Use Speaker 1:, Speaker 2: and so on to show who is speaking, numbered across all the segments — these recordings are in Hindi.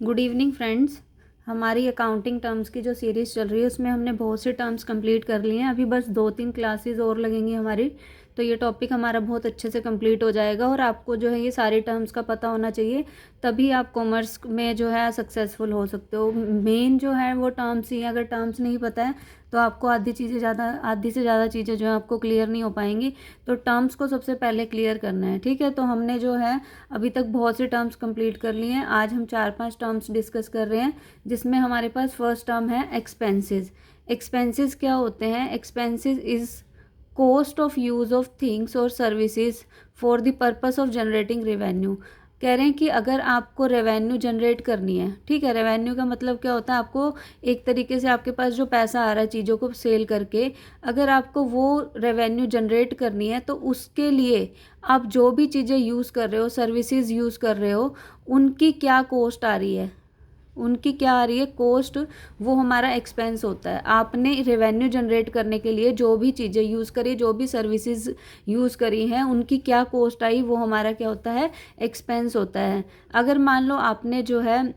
Speaker 1: Good evening friends. हमारी अकाउंटिंग टर्म्स की जो सीरीज़ चल रही है उसमें हमने बहुत से टर्म्स कंप्लीट कर लिए हैं। अभी बस 2-3 क्लासेस और लगेंगी हमारी, तो ये टॉपिक हमारा बहुत अच्छे से कंप्लीट हो जाएगा। और आपको जो है ये सारे टर्म्स का पता होना चाहिए, तभी आप कॉमर्स में जो है सक्सेसफुल हो सकते हो। मेन जो है वो टर्म्स ही हैं। अगर टर्म्स नहीं पता है तो आपको आधी से ज़्यादा चीज़ें जो है आपको क्लियर नहीं हो पाएंगी। तो टर्म्स को सबसे पहले क्लियर करना है, ठीक है। तो हमने जो है अभी तक बहुत से टर्म्स कंप्लीट कर लिए हैं। आज हम 4-5 टर्म्स डिस्कस कर रहे हैं, जिसमें हमारे पास फर्स्ट टर्म है एक्सपेंसेस। एक्सपेंसेस क्या होते हैं? Expenses is cost of use of things और services for the purpose of generating revenue. कह रहे हैं कि अगर आपको रेवेन्यू जनरेट करनी है, ठीक है। रेवेन्यू का मतलब क्या होता है? आपको एक तरीके से आपके पास जो पैसा आ रहा है चीज़ों को सेल करके, अगर आपको वो रेवेन्यू जनरेट करनी है तो उसके लिए आप जो भी चीज़ें यूज़ कर रहे हो, सर्विसेज यूज़ कर रहे हो, उनकी क्या कॉस्ट आ रही है, उनकी क्या आ रही है कॉस्ट, वो हमारा एक्सपेंस होता है। आपने रेवेन्यू जनरेट करने के लिए जो भी चीज़ें यूज़ करी, जो भी सर्विसेज यूज़ करी हैं, उनकी क्या कॉस्ट आई, वो हमारा क्या होता है? एक्सपेंस होता है। अगर मान लो आपने जो है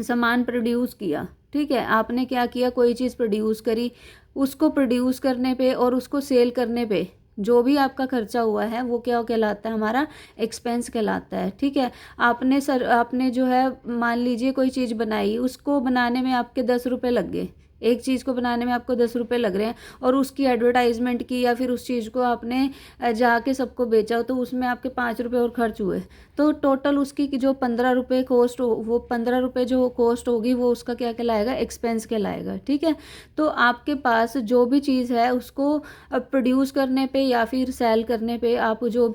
Speaker 1: सामान प्रोड्यूस किया, ठीक है, आपने क्या किया, कोई चीज़ प्रोड्यूस करी, उसको प्रोड्यूस करने पे और उसको सेल करने पे जो भी आपका खर्चा हुआ है वो क्या कहलाता है? हमारा एक्सपेंस कहलाता है, ठीक है। आपने जो है मान लीजिए कोई चीज़ बनाई, उसको बनाने में आपके 10 रुपये लग गए। एक चीज़ को बनाने में आपको 10 रुपये लग रहे हैं, और उसकी एडवर्टाइजमेंट की या फिर उस चीज़ को आपने जाके सबको बेचा तो उसमें आपके 5 रुपये और खर्च हुए। तो टोटल उसकी जो 15 रुपये कॉस्ट हो, वो 15 रुपये जो कॉस्ट होगी वो उसका क्या कहलाएगा? एक्सपेंस कहलाएगा, ठीक है। तो आपके पास जो भी चीज़ है उसको प्रोड्यूस करने पे या फिर सेल करने पे आप जो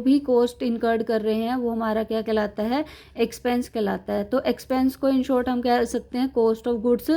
Speaker 1: भी कॉस्ट इनकर्ड कर रहे हैं वो हमारा क्या कहलाता है? एक्सपेंस कहलाता है। तो एक्सपेंस को इन शॉर्ट हम कह सकते हैं कॉस्ट ऑफ गुड्स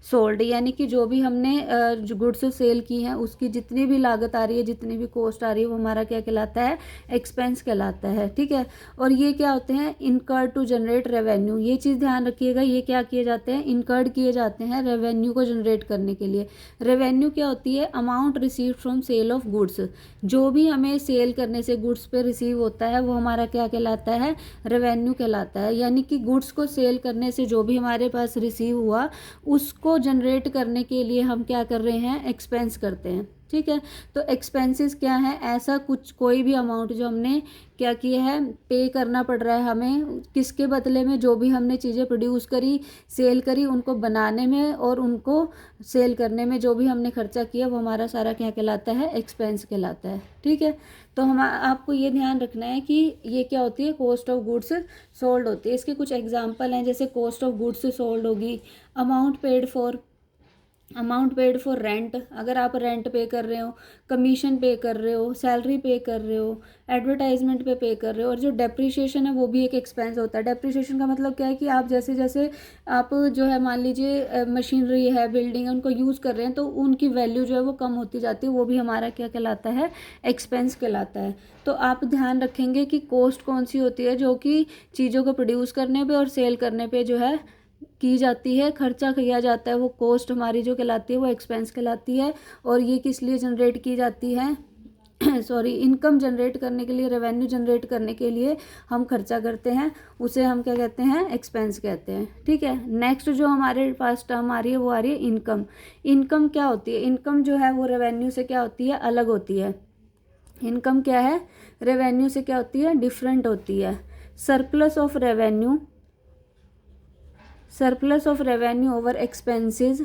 Speaker 1: सोल्ड, यानी कि जो भी हमने जो गुड्स सेल की हैं उसकी जितनी भी लागत आ रही है, जितनी भी कॉस्ट आ रही है, वो हमारा क्या कहलाता है? एक्सपेंस कहलाता है, ठीक है। और ये क्या होते हैं? Incurred to generate revenue. ये चीज़ ध्यान रखिएगा, ये क्या किए जाते हैं? इनकर्ड किए जाते हैं रेवेन्यू को जनरेट करने के लिए। रेवेन्यू क्या होती है? Amount receive from sale of goods. जो भी हमें सेल करने से गुड्स पे रिसीव होता है वो हमारा क्या कहलाता है? रेवेन्यू कहलाता है। यानी कि गुड्स को सेल करने से जो भी हमारे पास रिसीव हुआ, उसको जनरेट करने के लिए हम क्या कर रहे हैं? एक्सपेंस करते हैं, ठीक है। तो एक्सपेंसेस क्या है? ऐसा कुछ कोई भी अमाउंट जो हमने क्या किया है, पे करना पड़ रहा है हमें, किसके बदले में? जो भी हमने चीज़ें प्रोड्यूस करी, सेल करी, उनको बनाने में और उनको सेल करने में जो भी हमने खर्चा किया वो हमारा सारा क्या कहलाता है? एक्सपेंस कहलाता है, ठीक है। तो हम आपको ये ध्यान रखना है कि ये क्या होती है? कॉस्ट ऑफ गुड्स सोल्ड होती है। इसके कुछ एग्जांपल हैं, जैसे कॉस्ट ऑफ गुड्स सोल्ड होगी अमाउंट पेड फॉर रेंट, अगर आप रेंट पे कर रहे हो, कमीशन पे कर रहे हो, सैलरी पे कर रहे हो, एडवर्टाइजमेंट पे कर रहे हो। और जो डेप्रिसिएशन है वो भी एक एक्सपेंस होता है। डेप्रिसिएशन का मतलब क्या है कि आप जैसे जैसे आप जो है मान लीजिए मशीनरी है, बिल्डिंग है, उनको यूज़ कर रहे हैं तो उनकी वैल्यू जो है वो कम होती जाती है, वो भी हमारा क्या कहलाता है? एक्सपेंस कहलाता है। तो आप ध्यान रखेंगे कि कॉस्ट कौन सी होती है जो कि चीज़ों को प्रोड्यूस करने पे और सेल करने पे जो है की जाती है, खर्चा किया जाता है, वो कॉस्ट हमारी जो कहलाती है वो एक्सपेंस कहलाती है। और ये किस लिए जनरेट की जाती है? सॉरी, इनकम जनरेट करने के लिए, रेवेन्यू जनरेट करने के लिए हम खर्चा करते हैं, उसे हम क्या कहते हैं? एक्सपेंस कहते हैं, ठीक है। नेक्स्ट जो हमारे पास टर्म आ रही है वो आ रही है इनकम। इनकम क्या होती है? इनकम जो है वो रेवेन्यू से क्या होती है? अलग होती है। इनकम क्या है? रेवेन्यू से क्या होती है? डिफरेंट होती है। Surplus of revenue over expenses,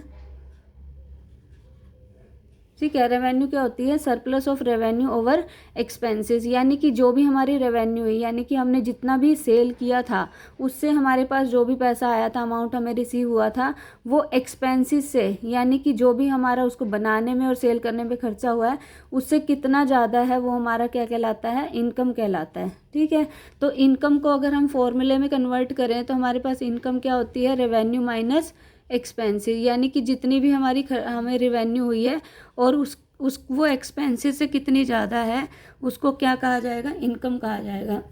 Speaker 1: ठीक है। रेवेन्यू क्या होती है? Surplus of revenue over expenses, यानी कि जो भी हमारी रेवेन्यू है, यानी कि हमने जितना भी सेल किया था उससे हमारे पास जो भी पैसा आया था, अमाउंट हमें रिसीव हुआ था, वो एक्सपेंसेस से, यानी कि जो भी हमारा उसको बनाने में और सेल करने में खर्चा हुआ है उससे कितना ज़्यादा है, वो हमारा क्या कहलाता है? इनकम कहलाता है, ठीक है। तो इनकम को अगर हम फॉर्मूले में कन्वर्ट करें तो हमारे पास इनकम क्या होती है? रेवेन्यू माइनस एक्सपेंसेस, यानी कि जितनी भी हमें रेवेन्यू हुई है और वो एक्सपेंसेस से कितनी ज़्यादा है, उसको क्या कहा जाएगा? इनकम कहा जाएगा।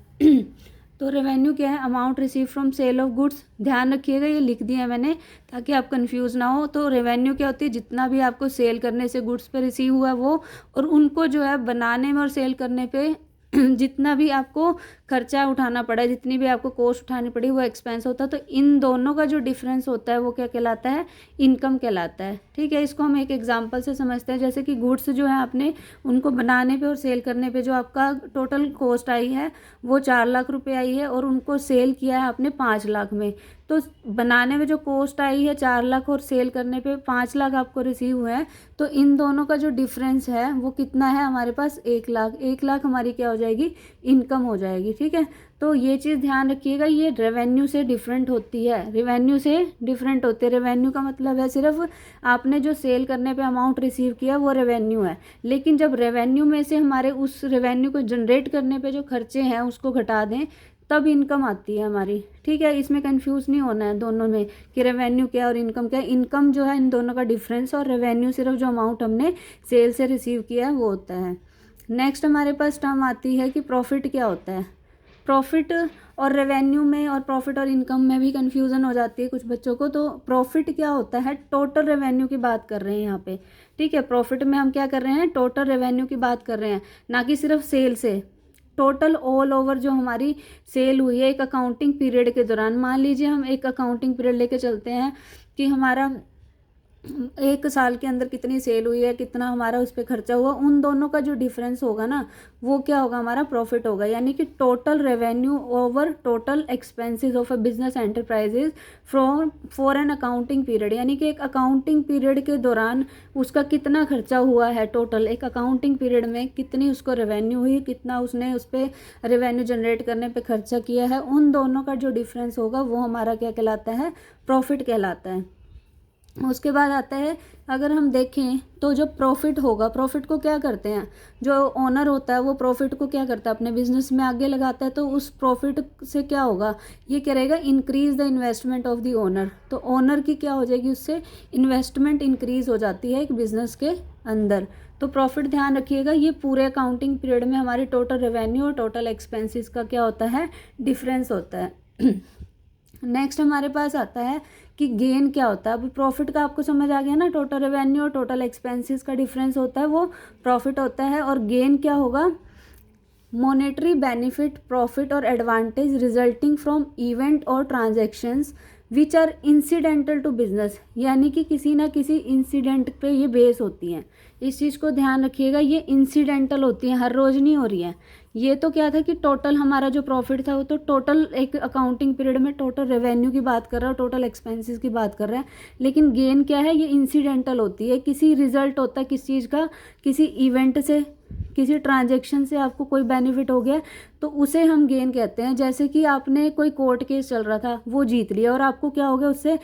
Speaker 1: तो रेवेन्यू क्या है? Amount receive from sale of goods. ध्यान रखिएगा, ये लिख दिया है मैंने ताकि आप कंफ्यूज ना हो। तो रेवेन्यू क्या होती है? जितना भी आपको सेल करने से गुड्स पे रिसीव हुआ वो, और उनको जो है बनाने में और सेल करने पे जितना भी आपको खर्चा उठाना पड़ा, जितनी भी आपको कॉस्ट उठानी पड़ी, वो एक्सपेंस होता है। तो इन दोनों का जो डिफरेंस होता है वो क्या कहलाता है? इनकम कहलाता है। ठीक है, इसको हम एक एग्जांपल से समझते हैं। जैसे कि गुड्स जो है आपने उनको बनाने पे और सेल करने पे जो आपका टोटल कॉस्ट आई है वो 4 लाख रुपए आई है, और उनको सेल किया है आपने 5 लाख में। तो बनाने में जो कॉस्ट आई है 4 लाख और सेल करने पे 5 लाख आपको रिसीव हुए हैं। तो इन दोनों का जो डिफरेंस है वो कितना है? हमारे पास 1 लाख। 1 लाख हमारी क्या हो जाएगी? इनकम हो जाएगी। ठीक है, तो ये चीज़ ध्यान रखिएगा, ये रेवेन्यू से डिफरेंट होती है। रेवेन्यू से डिफरेंट होती है। रेवेन्यू का मतलब है सिर्फ आपने जो सेल करने पे अमाउंट रिसीव किया वो रेवेन्यू है। लेकिन जब रेवेन्यू में से हमारे उस रेवेन्यू को जनरेट करने पे जो खर्चे हैं उसको घटा दें, तब इनकम आती है हमारी। ठीक है, इसमें कंफ्यूज नहीं होना है दोनों में कि रेवेन्यू क्या और इनकम क्या। इनकम जो है इन दोनों का डिफरेंस, और रेवेन्यू सिर्फ जो अमाउंट हमने सेल से रिसीव किया है वो होता है। नेक्स्ट हमारे पास टर्म आती है कि प्रॉफिट क्या होता है। प्रॉफिट और रेवेन्यू में और प्रॉफिट और इनकम में भी कन्फ्यूज़न हो जाती है कुछ बच्चों को। तो प्रॉफिट क्या होता है? टोटल रेवेन्यू की बात कर रहे हैं यहाँ पे। ठीक है, प्रॉफिट में हम क्या कर रहे हैं? टोटल रेवेन्यू की बात कर रहे हैं, ना कि सिर्फ सेल से। टोटल ऑल ओवर जो हमारी सेल हुई है एक अकाउंटिंग पीरियड के दौरान। मान लीजिए हम एक अकाउंटिंग पीरियड लेके चलते हैं कि हमारा 1 साल के अंदर कितनी सेल हुई है, कितना हमारा उस पर खर्चा हुआ, उन दोनों का जो डिफरेंस होगा ना वो क्या होगा? हमारा प्रॉफिट होगा। यानी कि total revenue over total expenses of a business enterprises from for an accounting period. यानी कि एक अकाउंटिंग पीरियड के दौरान उसका कितना खर्चा हुआ है, टोटल एक अकाउंटिंग पीरियड में कितनी उसको रेवेन्यू हुई, कितना उसने उस पर रेवेन्यू जनरेट करने पर खर्चा किया है, उन दोनों का जो डिफरेंस होगा वो हमारा क्या कहलाता है? प्रॉफिट कहलाता है। उसके बाद आता है, अगर हम देखें तो जो प्रॉफिट होगा, प्रॉफिट को क्या करते हैं? जो ओनर होता है वो प्रॉफिट को क्या करता है? अपने बिजनेस में आगे लगाता है। तो उस प्रॉफिट से क्या होगा? ये करेगा increase the investment of the owner. तो ओनर की क्या हो जाएगी? उससे इन्वेस्टमेंट इंक्रीज हो जाती है एक बिजनेस के अंदर। तो प्रॉफिट ध्यान रखिएगा, ये पूरे अकाउंटिंग पीरियड में हमारी टोटल रेवेन्यू और टोटल एक्सपेंसेस का क्या होता है? डिफरेंस होता है। नेक्स्ट हमारे पास आता है कि गेन क्या होता है। अब प्रॉफिट का आपको समझ आ गया ना, टोटल रेवेन्यू और टोटल एक्सपेंसेस का डिफरेंस होता है वो प्रॉफिट होता है। और गेन क्या होगा? मॉनेटरी बेनिफिट, प्रॉफिट और एडवांटेज रिजल्टिंग फ्रॉम इवेंट और transactions which are incidental to business. यानी कि किसी ना किसी इंसिडेंट पे ये बेस होती हैं। इस चीज़ को ध्यान रखिएगा, ये इंसिडेंटल होती हैं, हर रोज़ नहीं हो रही है। ये तो क्या था कि टोटल हमारा जो प्रॉफिट था वो तो टोटल एक अकाउंटिंग पीरियड में टोटल रेवेन्यू की बात कर रहा है, टोटल एक्सपेंसेस की बात कर रहा है। लेकिन गेन क्या है? ये इंसिडेंटल होती है, किसी रिजल्ट होता है किस चीज़ का, किसी इवेंट से, किसी ट्रांजैक्शन से आपको कोई बेनिफिट हो गया तो उसे हम गेन कहते हैं। जैसे कि आपने कोई कोर्ट केस चल रहा था वो जीत लिया और आपको क्या हो गया? उससे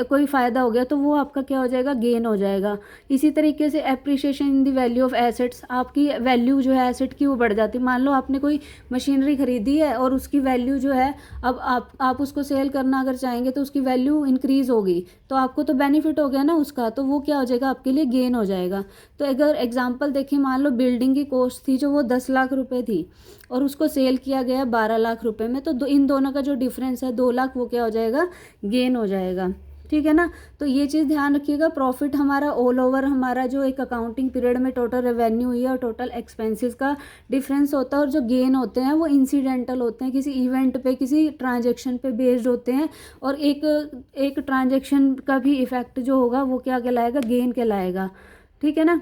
Speaker 1: कोई फ़ायदा हो गया, तो वो आपका क्या हो जाएगा? गेन हो जाएगा। इसी तरीके से appreciation in the value of assets, आपकी वैल्यू जो है एसेट की वो बढ़ जाती है। मान लो आपने कोई मशीनरी खरीदी है और उसकी वैल्यू जो है, अब आप उसको सेल करना अगर चाहेंगे तो उसकी वैल्यू इंक्रीज़ होगी, तो आपको तो बेनिफिट हो गया ना उसका, तो वो क्या हो जाएगा? आपके लिए गेन हो जाएगा। तो अगर एग्जाम्पल देखें, मान लो बिल्डिंग की कॉस्ट थी जो वो 10 लाख रुपए थी और उसको सेल किया गया 12 लाख रुपए में, तो इन दोनों का जो डिफरेंस है 2 लाख, वो क्या हो जाएगा? गेन हो जाएगा। ठीक है ना, तो ये चीज़ ध्यान रखिएगा। प्रॉफिट हमारा ऑल ओवर हमारा जो एक अकाउंटिंग पीरियड में टोटल रेवेन्यू हुई है और टोटल एक्सपेंसेस का डिफरेंस होता है। और जो गेन होते हैं वो इंसिडेंटल होते हैं, किसी इवेंट पे, किसी ट्रांजैक्शन पे बेस्ड होते हैं। और एक ट्रांजैक्शन का भी इफेक्ट जो होगा वो क्या कहलाएगा? गेन कहलाएगा। ठीक है ना,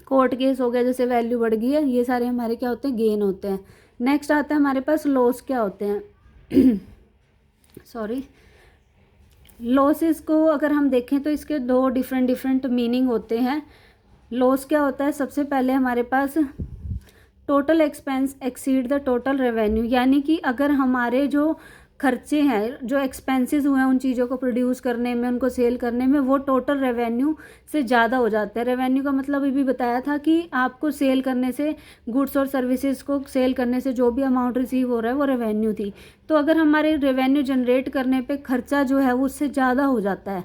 Speaker 1: कोर्ट केस हो गया जैसे वैल्यू बढ़ गई है, ये सारे हमारे क्या होते हैं? गेन होते हैं। नेक्स्ट आता है हमारे पास लॉस क्या होते हैं। सॉरी, लॉसेस को अगर हम देखें तो इसके 2 डिफरेंट मीनिंग होते हैं। लॉस क्या होता है? सबसे पहले हमारे पास total expense exceed the total revenue. यानी कि अगर हमारे जो खर्चे हैं, जो एक्सपेंसेस हुए हैं उन चीज़ों को प्रोड्यूस करने में, उनको सेल करने में, वो टोटल रेवेन्यू से ज़्यादा हो जाता है। रेवेन्यू का मतलब अभी भी बताया था कि आपको सेल करने से, गुड्स और सर्विसेज को सेल करने से जो भी अमाउंट रिसीव हो रहा है वो रेवेन्यू थी। तो अगर हमारे रेवेन्यू जनरेट करने पे खर्चा जो है वो उससे ज़्यादा हो जाता है,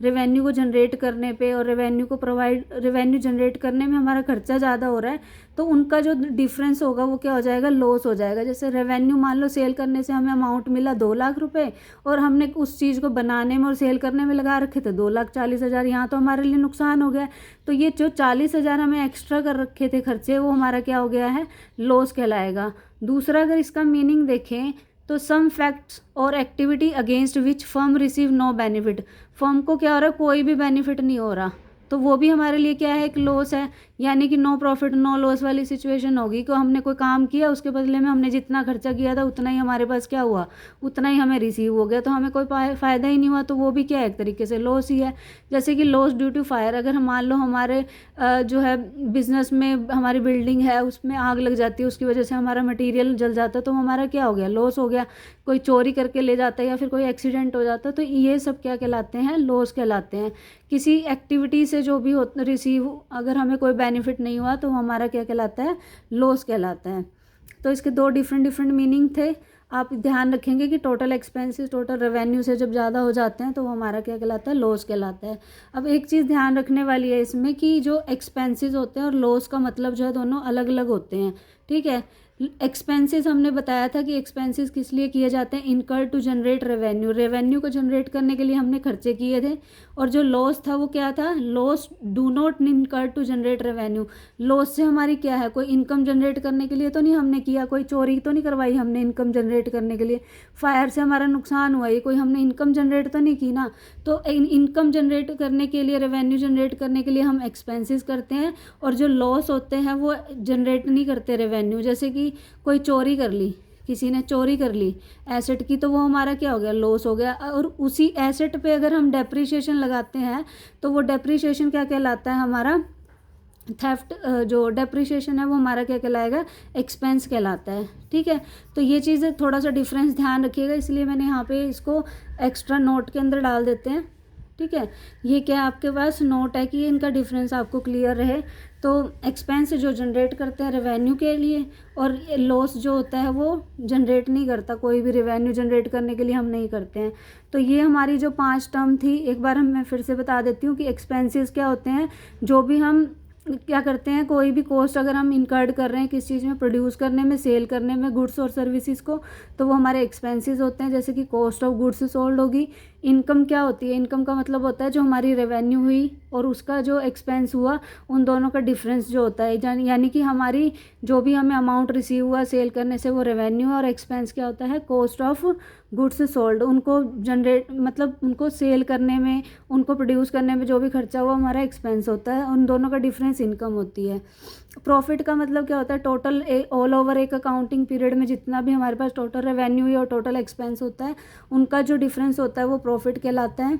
Speaker 1: रेवेन्यू को जनरेट करने पे और रेवेन्यू जनरेट करने में हमारा खर्चा ज़्यादा हो रहा है, तो उनका जो डिफरेंस होगा वो क्या हो जाएगा, लॉस हो जाएगा। जैसे रेवेन्यू मान लो सेल करने से हमें अमाउंट मिला 2 लाख रुपए और हमने उस चीज़ को बनाने में और सेल करने में लगा रखे थे 2,40,000, यहाँ तो हमारे लिए नुकसान हो गया। तो ये जो 40,000 हमें एक्स्ट्रा कर रखे थे खर्चे, वो हमारा क्या हो गया है, लॉस कहलाएगा। दूसरा अगर इसका मीनिंग देखें तो सम फैक्ट्स और activity against which firm receive no benefit, firm को क्या हो रहा है, कोई भी बेनिफिट नहीं हो रहा, तो वो भी हमारे लिए क्या है, एक लॉस है। यानी कि नो प्रॉफिट नो लॉस वाली सिचुएशन होगी कि हमने कोई काम किया, उसके बदले में हमने जितना खर्चा किया था उतना ही हमारे पास क्या हुआ, उतना ही हमें रिसीव हो गया, तो हमें कोई फ़ायदा ही नहीं हुआ, तो वो भी क्या है, एक तरीके से लॉस ही है। जैसे कि लॉस ड्यू टू फायर, अगर हम मान लो हमारे जो है बिजनेस में हमारी बिल्डिंग है उसमें आग लग जाती है, उसकी वजह से हमारा मटीरियल जल जाता है, तो हमारा क्या हो गया, लॉस हो गया। कोई चोरी करके ले जाता है या फिर कोई एक्सीडेंट हो जाता है, तो ये सब क्या कहलाते हैं, लॉस कहलाते हैं। किसी एक्टिविटी से जो भी रिसीव, अगर हमें कोई बेनिफिट नहीं हुआ तो हमारा क्या कहलाता है, लॉस कहलाता है। तो इसके 2 डिफरेंट मीनिंग थे। आप ध्यान रखेंगे कि टोटल एक्सपेंसेस टोटल रेवेन्यू से जब ज़्यादा हो जाते हैं तो वो हमारा क्या कहलाता है, लॉस कहलाता है। अब एक चीज़ ध्यान रखने वाली है इसमें कि जो एक्सपेंसेस होते हैं और लॉस का मतलब जो है दोनों अलग अलग होते हैं, ठीक है। एक्सपेंसेस हमने बताया था कि एक्सपेंसेस किस लिए किए जाते हैं, इनकर टू जनरेट रेवेन्यू, रेवेन्यू को जनरेट करने के लिए हमने खर्चे किए थे। और जो लॉस था वो क्या था, लॉस डू नॉट इनकर टू जनरेट रेवेन्यू, लॉस से हमारी क्या है, कोई इनकम जनरेट करने के लिए तो नहीं हमने किया, कोई चोरी तो नहीं करवाई हमने इनकम जनरेट करने के लिए, फायर से हमारा नुकसान हुआ, ये कोई हमने इनकम जनरेट तो नहीं की ना। तो इनकम जनरेट करने के लिए, रेवेन्यू जनरेट करने के लिए हम एक्सपेंसेस करते हैं, और जो लॉस होते हैं वो जनरेट नहीं करते रेवेन्यू। जैसे कि कोई चोरी कर ली, किसी ने चोरी कर ली एसेट की, तो वो हमारा क्या हो गया, लॉस हो गया। और उसी एसेट पे अगर हम डेप्रिसिएशन लगाते हैं तो वो डेप्रिसिएशन क्या कहलाता है, हमारा थेफ्ट, जो डेप्रिसिएशन है वो हमारा क्या कहलाएगा, एक्सपेंस कहलाता है, ठीक है। तो ये चीज़ थोड़ा सा डिफरेंस ध्यान रखिएगा, इसलिए मैंने यहाँ पे इसको एक्स्ट्रा नोट के अंदर डाल देते हैं, ठीक है। ये क्या आपके पास नोट है कि इनका डिफरेंस आपको क्लियर रहे। तो एक्सपेंस जो जनरेट करते हैं रेवेन्यू के लिए, और लॉस जो होता है वो जनरेट नहीं करता, कोई भी रेवेन्यू जनरेट करने के लिए हम नहीं करते हैं। तो ये हमारी जो 5 टर्म थी, एक बार मैं फिर से बता देती हूँ कि एक्सपेंसेस क्या होते हैं, जो भी हम क्या करते हैं, कोई भी कॉस्ट अगर हम इनकर्ड कर रहे हैं किस चीज़ में, प्रोड्यूस करने में, सेल करने में, गुड्स और सर्विसेज को, तो वो हमारे एक्सपेंसेस होते हैं। जैसे कि कॉस्ट ऑफ गुड्स सोल्ड होगी। इनकम क्या होती है, इनकम का मतलब होता है जो हमारी रेवेन्यू हुई और उसका जो एक्सपेंस हुआ, उन दोनों का डिफरेंस जो होता है, यानी कि हमारी जो भी हमें अमाउंट रिसीव हुआ सेल करने से वो रेवेन्यू है, और एक्सपेंस क्या होता है, कॉस्ट ऑफ गुड्स सोल्ड, उनको जनरेट मतलब उनको सेल करने में, उनको प्रोड्यूस करने में जो भी खर्चा हुआ हमारा एक्सपेंस होता है, उन दोनों का डिफरेंस इनकम होती है। प्रॉफिट का मतलब क्या होता है, टोटल ऑल ओवर एक अकाउंटिंग पीरियड में जितना भी हमारे पास टोटल रेवेन्यू और टोटल एक्सपेंस होता है, उनका जो डिफरेंस होता है वो प्रॉफिट कहलाता है।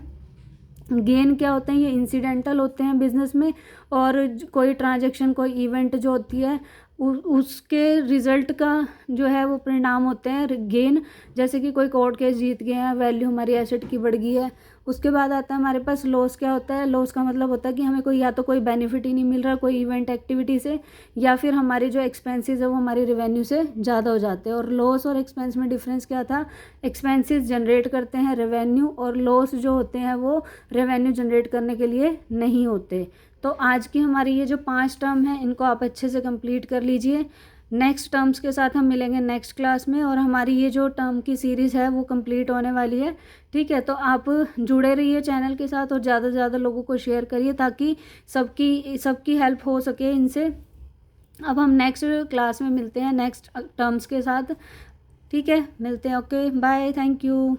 Speaker 1: गेन क्या होते हैं, ये इंसिडेंटल होते हैं बिजनेस में, और कोई ट्रांजैक्शन, कोई इवेंट जो होती है उसके रिजल्ट का जो है वो परिणाम होते हैं गेन। जैसे कि कोई कोर्ट केस जीत गए हैं, वैल्यू हमारी एसेट की बढ़ गई है। उसके बाद आता है हमारे पास लॉस। क्या होता है, लॉस का मतलब होता है कि हमें कोई या तो कोई बेनिफिट ही नहीं मिल रहा कोई इवेंट एक्टिविटी से, या फिर हमारे जो एक्सपेंसेस है वो हमारी रेवेन्यू से ज़्यादा हो जाते हैं। और लॉस और एक्सपेंस में डिफरेंस क्या था, एक्सपेंसेस जनरेट करते हैं रेवेन्यू, और लॉस जो होते हैं वो रेवेन्यू जनरेट करने के लिए नहीं होते। तो आज की हमारी ये जो 5 टर्म है इनको आप अच्छे से कंप्लीट कर लीजिए। नेक्स्ट टर्म्स के साथ हम मिलेंगे नेक्स्ट क्लास में, और हमारी ये जो टर्म की सीरीज़ है वो कंप्लीट होने वाली है, ठीक है। तो आप जुड़े रहिए चैनल के साथ और ज़्यादा से ज़्यादा लोगों को शेयर करिए ताकि सबकी हेल्प हो सके इनसे। अब हम नेक्स्ट क्लास में मिलते हैं नेक्स्ट टर्म्स के साथ, ठीक है। मिलते हैं, ओके बाय, थैंक यू।